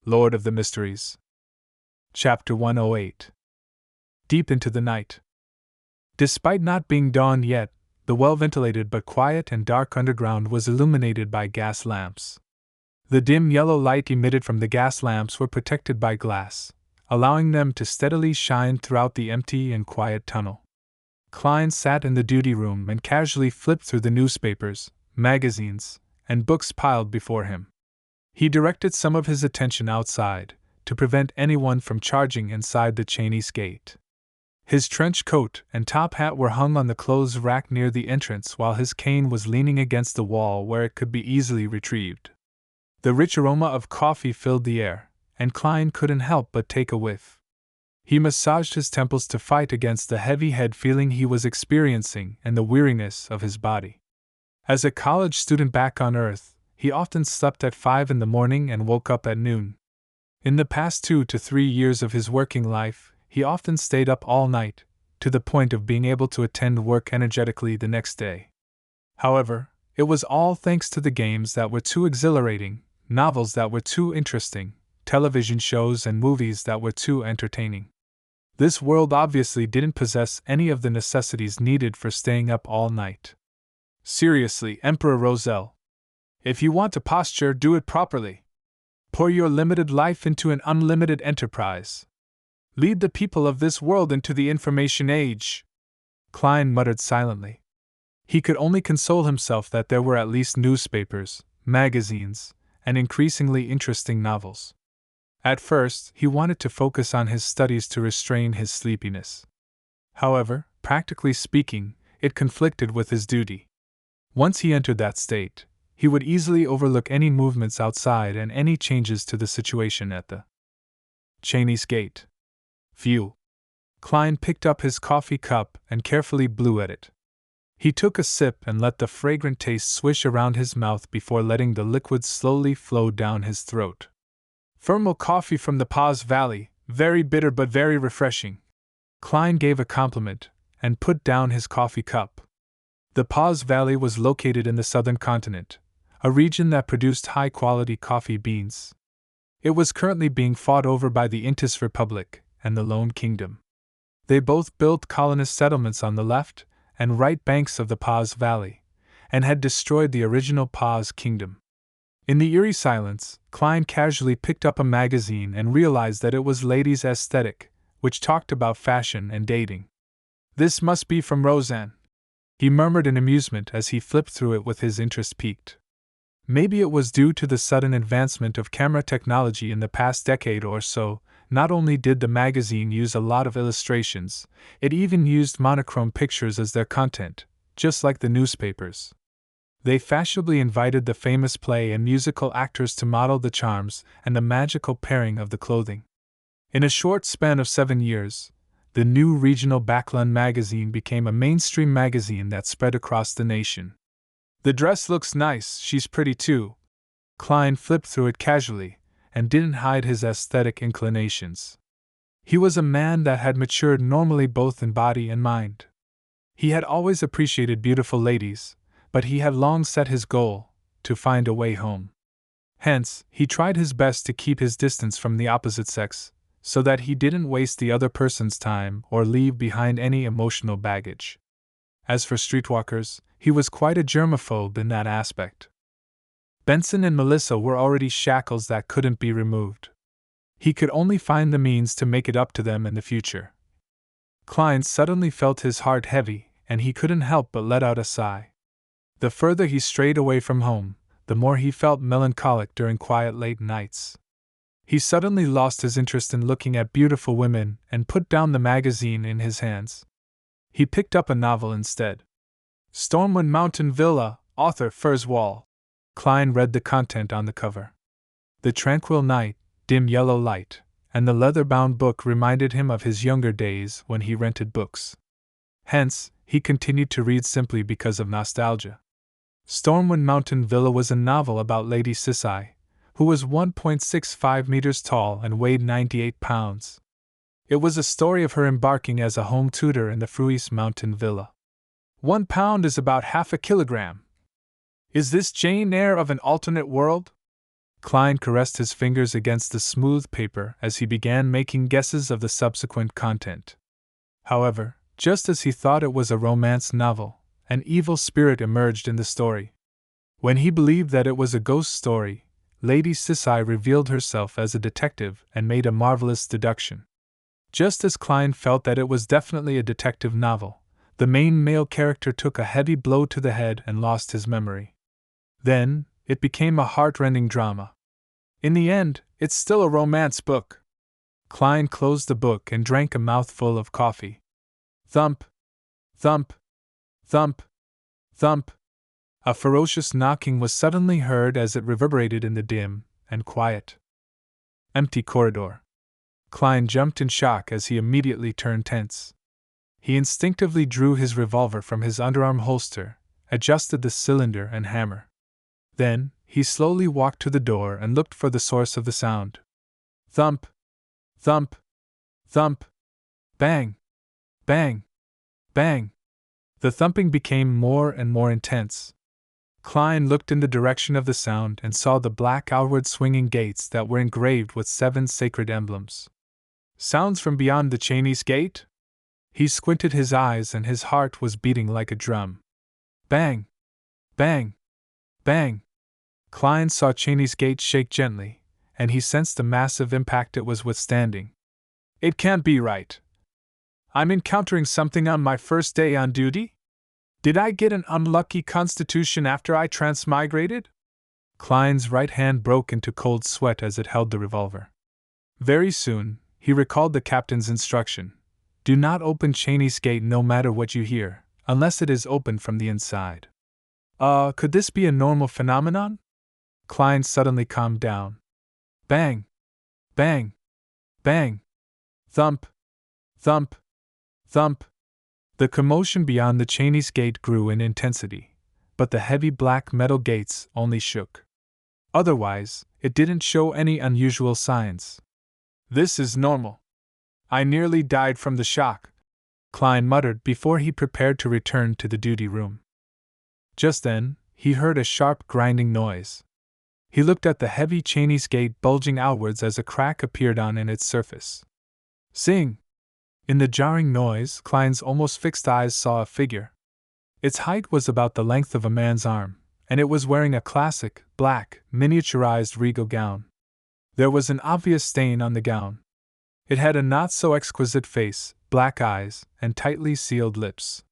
Lord of the Mysteries. Chapter 108. Deep into the night. Despite not being dawn yet, the well-ventilated but quiet and dark underground was illuminated by gas lamps. The dim yellow light emitted from the gas lamps were protected by glass, allowing them to steadily shine throughout the empty and quiet tunnel. Klein sat in the duty room and casually flipped through the newspapers, magazines, and books piled before him. He directed some of his attention outside, to prevent anyone from charging inside the Cheney's gate. His trench coat and top hat were hung on the clothes rack near the entrance, while his cane was leaning against the wall where it could be easily retrieved. The rich aroma of coffee filled the air, and Klein couldn't help but take a whiff. He massaged his temples to fight against the heavy head feeling he was experiencing and the weariness of his body. As a college student back on Earth, he often slept at 5 in the morning and woke up at noon. In the past 2 to 3 years of his working life, he often stayed up all night, to the point of being able to attend work energetically the next day. However, it was all thanks to the games that were too exhilarating, novels that were too interesting, television shows and movies that were too entertaining. This world obviously didn't possess any of the necessities needed for staying up all night. Seriously, Emperor Roselle. If you want to posture, do it properly. Pour your limited life into an unlimited enterprise. Lead the people of this world into the information age. Klein muttered silently. He could only console himself that there were at least newspapers, magazines, and increasingly interesting novels. At first, he wanted to focus on his studies to restrain his sleepiness. However, practically speaking, it conflicted with his duty. Once he entered that state, he would easily overlook any movements outside and any changes to the situation at the Cheney's gate. Phew. Klein picked up his coffee cup and carefully blew at it. He took a sip and let the fragrant taste swish around his mouth before letting the liquid slowly flow down his throat. Thermal coffee from the Paz Valley, very bitter but very refreshing. Klein gave a compliment and put down his coffee cup. The Paz Valley was located in the southern continent, a region that produced high-quality coffee beans. It was currently being fought over by the Intis Republic and the Lone Kingdom. They both built colonist settlements on the left and right banks of the Paz Valley, and had destroyed the original Paz Kingdom. In the eerie silence, Klein casually picked up a magazine and realized that it was Ladies' Aesthetic, which talked about fashion and dating. This must be from Roseanne, he murmured in amusement as he flipped through it with his interest piqued. Maybe it was due to the sudden advancement of camera technology in the past decade or so. Not only did the magazine use a lot of illustrations, it even used monochrome pictures as their content, just like the newspapers. They fashionably invited the famous play and musical actors to model the charms and the magical pairing of the clothing. In a short span of 7 years, the new regional Backlund magazine became a mainstream magazine that spread across the nation. The dress looks nice, she's pretty too. Klein flipped through it casually, and didn't hide his aesthetic inclinations. He was a man that had matured normally both in body and mind. He had always appreciated beautiful ladies, but he had long set his goal, to find a way home. Hence, he tried his best to keep his distance from the opposite sex, so that he didn't waste the other person's time or leave behind any emotional baggage. As for streetwalkers, he was quite a germaphobe in that aspect. Benson and Melissa were already shackles that couldn't be removed. He could only find the means to make it up to them in the future. Klein suddenly felt his heart heavy, and he couldn't help but let out a sigh. The further he strayed away from home, the more he felt melancholic during quiet late nights. He suddenly lost his interest in looking at beautiful women and put down the magazine in his hands. He picked up a novel instead. Stormwind Mountain Villa, author Furswall. Klein read the content on the cover. The tranquil night, dim yellow light, and the leather-bound book reminded him of his younger days when he rented books. Hence, he continued to read simply because of nostalgia. Stormwind Mountain Villa was a novel about Lady Sisai, who was 1.65 meters tall and weighed 98 pounds. It was a story of her embarking as a home tutor in the Fruis Mountain Villa. 1 pound is about half a kilogram. Is this Jane Eyre of an alternate world? Klein caressed his fingers against the smooth paper as he began making guesses of the subsequent content. However, just as he thought it was a romance novel, an evil spirit emerged in the story. When he believed that it was a ghost story, Lady Sisai revealed herself as a detective and made a marvelous deduction. Just as Klein felt that it was definitely a detective novel, the main male character took a heavy blow to the head and lost his memory. Then, it became a heart-rending drama. In the end, it's still a romance book. Klein closed the book and drank a mouthful of coffee. Thump! Thump! Thump! Thump! A ferocious knocking was suddenly heard as it reverberated in the dim and quiet, empty corridor. Klein jumped in shock as he immediately turned tense. He instinctively drew his revolver from his underarm holster, adjusted the cylinder and hammer. Then, he slowly walked to the door and looked for the source of the sound. Thump! Thump! Thump! Bang! Bang! Bang! The thumping became more and more intense. Klein looked in the direction of the sound and saw the black outward swinging gates that were engraved with 7 sacred emblems. Sounds from beyond the Chinese gate? He squinted his eyes and his heart was beating like a drum. Bang! Bang! Bang! Klein saw Cheney's gate shake gently, and he sensed the massive impact it was withstanding. It can't be right. I'm encountering something on my first day on duty? Did I get an unlucky constitution after I transmigrated? Klein's right hand broke into cold sweat as it held the revolver. Very soon, he recalled the captain's instruction. Do not open Cheney's gate no matter what you hear, unless it is opened from the inside. Could this be a normal phenomenon? Klein suddenly calmed down. Bang! Bang! Bang! Thump! Thump! Thump! The commotion beyond the Cheney's gate grew in intensity, but the heavy black metal gates only shook. Otherwise, it didn't show any unusual signs. This is normal. I nearly died from the shock, Klein muttered before he prepared to return to the duty room. Just then, he heard a sharp grinding noise. He looked at the heavy Cheney's gate bulging outwards as a crack appeared on its surface. Sing! In the jarring noise, Klein's almost fixed eyes saw a figure. Its height was about the length of a man's arm, and it was wearing a classic, black, miniaturized regal gown. There was an obvious stain on the gown. It had a not-so-exquisite face, black eyes, and tightly sealed lips.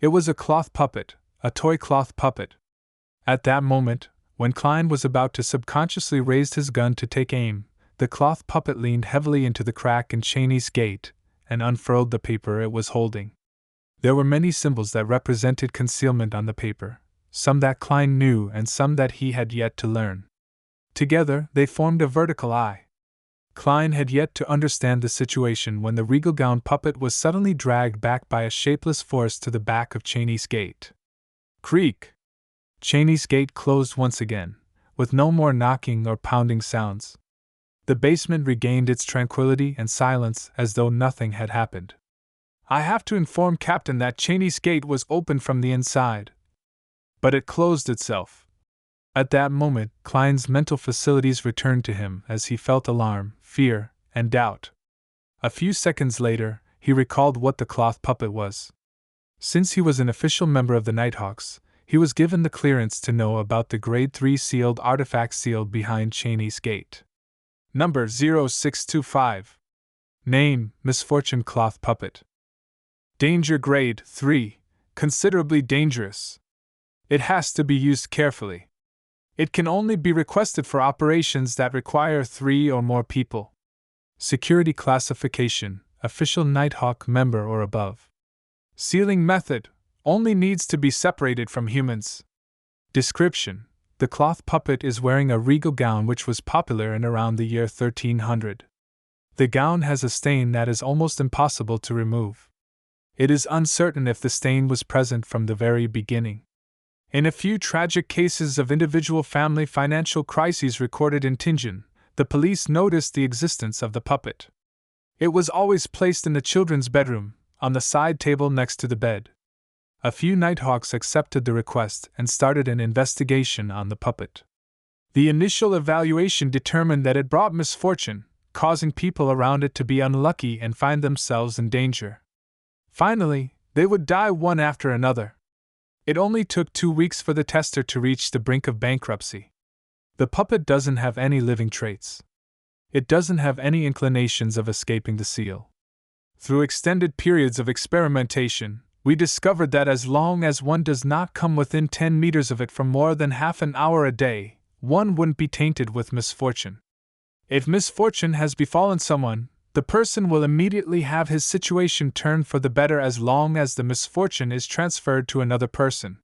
It was a cloth puppet, a toy cloth puppet. At that moment, when Klein was about to subconsciously raise his gun to take aim, the cloth puppet leaned heavily into the crack in Cheney's gate and unfurled the paper it was holding. There were many symbols that represented concealment on the paper, some that Klein knew and some that he had yet to learn. Together, they formed a vertical eye. Klein had yet to understand the situation when the regal gown puppet was suddenly dragged back by a shapeless force to the back of Cheney's gate. Creak! Cheney's gate closed once again, with no more knocking or pounding sounds. The basement regained its tranquility and silence as though nothing had happened. I have to inform Captain that Cheney's gate was opened from the inside. But it closed itself. At that moment, Klein's mental facilities returned to him as he felt alarm, fear, and doubt. A few seconds later, he recalled what the cloth puppet was. Since he was an official member of the Nighthawks, he was given the clearance to know about the Grade 3 sealed artifact sealed behind Cheney's gate. Number 0625. Name, Misfortune Cloth Puppet. Danger Grade 3, considerably dangerous. It has to be used carefully. It can only be requested for operations that require 3 or more people. Security classification, official Nighthawk member or above. Sealing method, only needs to be separated from humans. Description: the cloth puppet is wearing a regal gown which was popular in around the year 1300. The gown has a stain that is almost impossible to remove. It is uncertain if the stain was present from the very beginning. In a few tragic cases of individual family financial crises recorded in Tianjin, the police noticed the existence of the puppet. It was always placed in the children's bedroom, on the side table next to the bed. A few Nighthawks accepted the request and started an investigation on the puppet. The initial evaluation determined that it brought misfortune, causing people around it to be unlucky and find themselves in danger. Finally, they would die one after another. It only took 2 weeks for the tester to reach the brink of bankruptcy. The puppet doesn't have any living traits. It doesn't have any inclinations of escaping the seal. Through extended periods of experimentation, we discovered that as long as one does not come within 10 meters of it for more than half an hour a day, one wouldn't be tainted with misfortune. If misfortune has befallen someone, the person will immediately have his situation turned for the better as long as the misfortune is transferred to another person.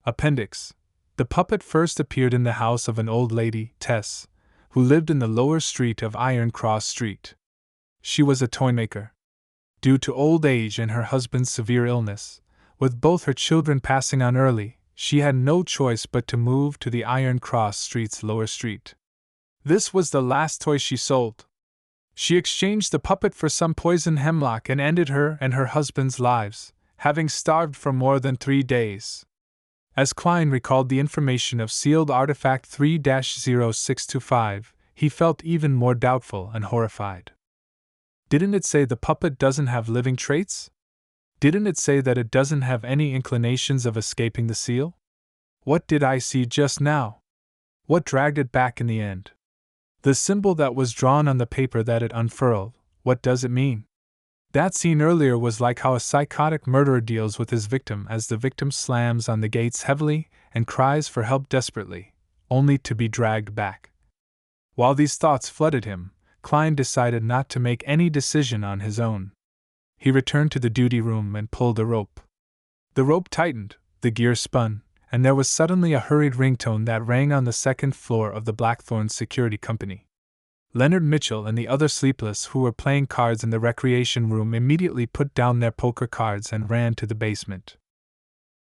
Appendix: the puppet first appeared in the house of an old lady, Tess, who lived in the lower street of Iron Cross Street. She was a toymaker. Due to old age and her husband's severe illness, with both her children passing on early, she had no choice but to move to the Iron Cross Street's lower street. This was the last toy she sold. She exchanged the puppet for some poison hemlock and ended her and her husband's lives, having starved for more than 3 days. As Klein recalled the information of sealed artifact 3-0625, he felt even more doubtful and horrified. Didn't it say the puppet doesn't have living traits? Didn't it say that it doesn't have any inclinations of escaping the seal? What did I see just now? What dragged it back in the end? The symbol that was drawn on the paper that it unfurled, what does it mean? That scene earlier was like how a psychotic murderer deals with his victim as the victim slams on the gates heavily and cries for help desperately, only to be dragged back. While these thoughts flooded him, Klein decided not to make any decision on his own. He returned to the duty room and pulled a rope. The rope tightened, the gear spun, and there was suddenly a hurried ringtone that rang on the second floor of the Blackthorn Security Company. Leonard Mitchell and the other sleepless who were playing cards in the recreation room immediately put down their poker cards and ran to the basement.